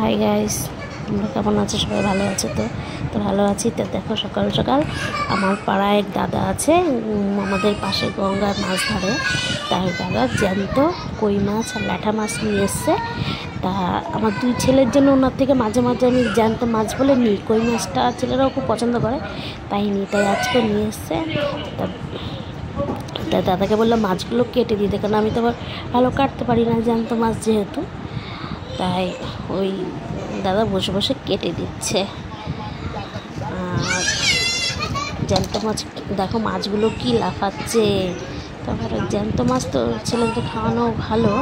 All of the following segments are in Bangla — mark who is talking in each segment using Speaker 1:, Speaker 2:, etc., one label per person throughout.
Speaker 1: হাই গাইস, তোমরা কেমন আছো? সবাই ভালো আছো? তো তো ভালো আছি। তো দেখো, সকাল সকাল আমার পাড়ায় এক দাদা আছে, আমাদের পাশে গঙ্গার মাছ ধরে। তাই দাদা জ্যান্ত কই মাছ আর ল্যাঠা মাছ নিয়ে এসছে। তা আমার দুই ছেলের জন্য ওনার থেকে মাঝে মাঝে আমি জ্যান্ত মাছ বলে নিই। কই মাছটা ছেলেরাও খুব পছন্দ করে, তাই নিই। তাই আজকে নিয়ে এসছে। তাই দাদাকে বললাম মাছগুলো কেটে দিতে, কারণ আমি তো আবার ভালো কাটতে পারি না, জ্যান্ত মাছ যেহেতু। তাই ওই দাদা বসে বসে কেটে দিচ্ছে। আর জ্যান্ত মাছ দেখো, মাছগুলো কি লাফাচ্ছে। তারপরে জ্যান্ত মাছ তো ছেলেদের খাওয়ানো ভালো,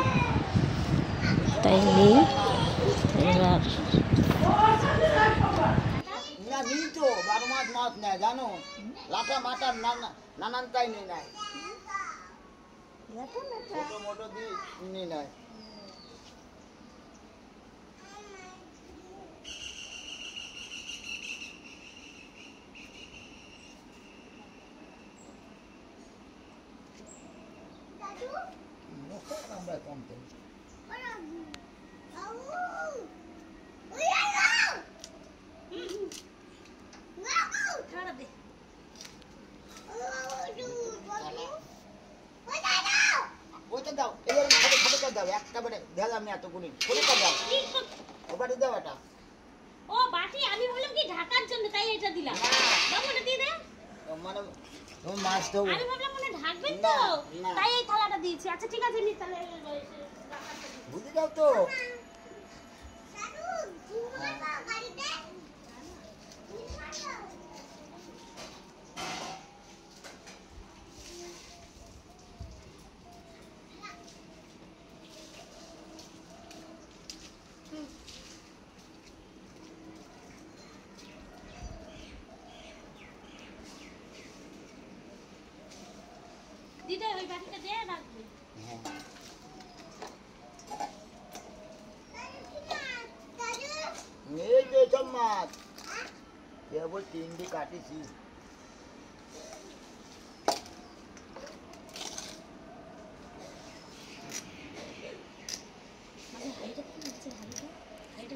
Speaker 1: তাই নেই। এবার
Speaker 2: মাছ নেয় জানো, লাটা মাটার নানান তাই নিয়ে নেয়, ছোট মোটো দিয়ে নিয়ে নেয়। আমরা কম করি। দাও দাও একটা বারে ঢেলাম না এতগুলি দাও, ও বাড়ি দাও এটা।
Speaker 3: ও বাটি আমি ভাবলাম কি ঢাকার জন্য, তাই এটা দিলাম। বাবু এটা দিয়ে দে।
Speaker 2: মানে তুমি মাছ দাও,
Speaker 3: আমি ভাবলাম মনে ঢাকবেন তো, তাই এই থালাটা দিয়েছি। আচ্ছা ঠিক আছে, নি তাহলে
Speaker 2: বুঝে যাও তো।
Speaker 3: দিদা ওই বাটিটা দে, রাখবে।
Speaker 2: এই যে সব মাছ কেবল তিনটি কাটিছি।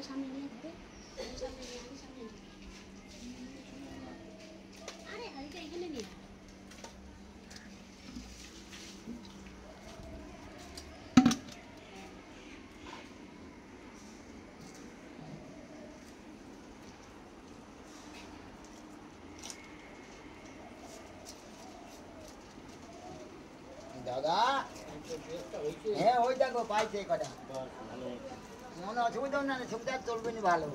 Speaker 3: সামনে নিয়ে দিবে, সামনে নিয়ে আনি, সামনে নিয়ে আরে হাড়িটা এখানে নিয়ে
Speaker 2: দাদা হ্যাঁ ওই দেখো পাইছে কটা, মনে অসুবিধা না, সুবিধা চলবে না ভালো।